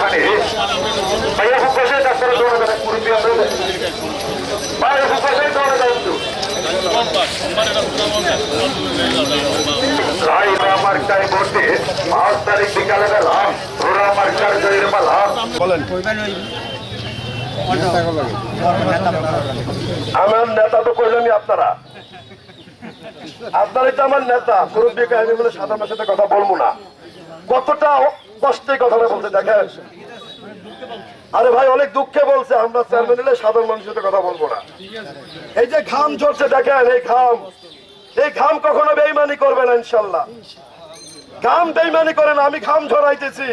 এখানে ভাইয়া ফুফাসে ডাক্তারের দৌড়ে দেয় মুরব্বী আপনাদের ভাইয়া ফুফাসে দৌড়ে দেয় একটু ঘোড়া মার্কায় ভোটে 5 তারিখ বিকালে বেলা ঘোড়া মার্কার জয়ের পালা বলেন। আমার নেতা তো কইলেনই আপনারা আপনারাই তো আমার নেতা। মুরব্বী কাহিনী বলে সাধারণ সাথে কথা বলবো না, কতটা কষ্টে কথাটা বলতে দেখেন। আরে ভাই অনেক দুঃখে বলছে আমরা চেয়ারম্যান হলে সাধারণ মানুষের সাথে কথা বলবো না। এই যে ঘাম ঝরছে দেখেন, এই ঘাম কখনো বেইমানি করবে না ইনশাল্লাহ। ঘাম বেইমানি করে না, আমি ঘাম ঝরাইতেছি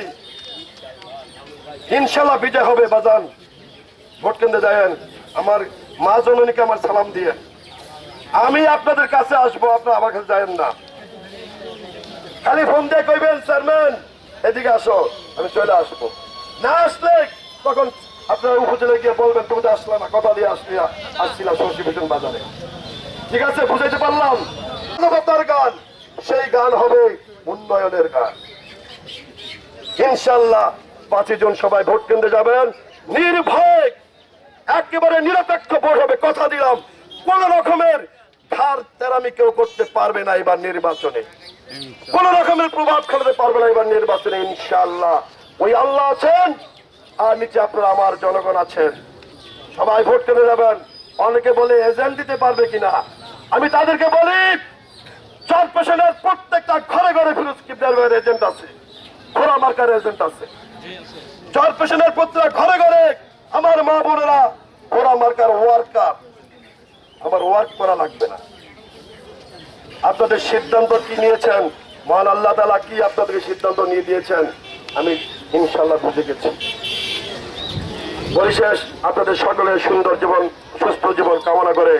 ইনশাল্লাহ বিজয় হবে। বাজান ভোট কেন্দ্রে যায়েন, আমার মা জননীকে আমার সালাম দিয়ে আমি আপনাদের কাছে আসবো, আপনারা আমার কাছে যায়েন না। খালি ফোন দিয়ে কইবেন চেয়ারম্যান এদিকে আসো, আমি চলে আসবো। না আসলে তখন আপনারা উপজেলায় গিয়ে বলবেন তুমি তো আসলে না, কথা দিয়ে আসছিলাম সবজি বেতন বাজারে। ঠিক আছে, বুঝাইতে পারলাম? মানবতার গান, সেই গান হবে উন্নয়নের গান ইনশাল্লাহ। 5 জন সবাই ভোট কেন্দ্রে যাবেন, নির্ভয় একেবারে নিরপেক্ষ ভোট হবে, কথা দিলাম। কোন রকমের ধার তেরামি কেউ করতে পারবে না এবার নির্বাচনে, কোন রকমের প্রভাব ফেলতে পারবে না এবার নির্বাচনে ইনশাআল্লাহ। ওই আল্লাহ আছেন আর নিচে আপনারা আমার জনগণ আছেন। সবাই ভোট কেন্দ্রে যাবেন। অনেকে বলে এজেন্ট দিতে পারবে কিনা, আমি তাদেরকে বলি চরপেশনের প্রত্যেকটা ঘরে ঘরে ফিরোজ কিবরিয়ার এজেন্ট আছে, ঘোড়া মার্কার এজেন্ট আছে। চরপেশনের প্রত্যেকটা ঘরে ঘরে আমার মা বোনেরা ঘোড়া মার্কার ওয়ার্কার, আমার ওয়ার্ক করা লাগবে না। আপনাদের সিদ্ধান্ত কি নিয়েছেন, মহান আল্লাহ তাআলা কি আপনাদেরকে সিদ্ধান্ত নিয়ে দিয়েছেন আমি ইনশাআল্লাহ বুঝে গেছি। পরিশেষ আপনাদের সকলের সুন্দর জীবন, সুস্থ জীবন কামনা করে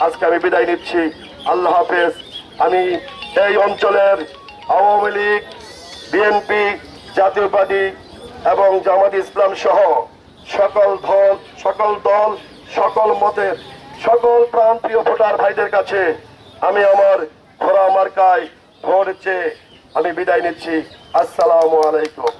আজকে আমি বিদায় নিচ্ছি। আল্লাহ হাফেজ। আমি এই অঞ্চলের আওয়ামী লীগ, বিএনপি, জাতীয় পার্টি এবং জামাত ইসলাম সহ সকল দল, সকল মতের, সকল প্রান্তীয় ভোটার ভাইদের কাছে আমি আমার ঘোড়া মার্কায় ভোট চেয়ে আমি বিদায় নিচ্ছি। আসসালামু আলাইকুম।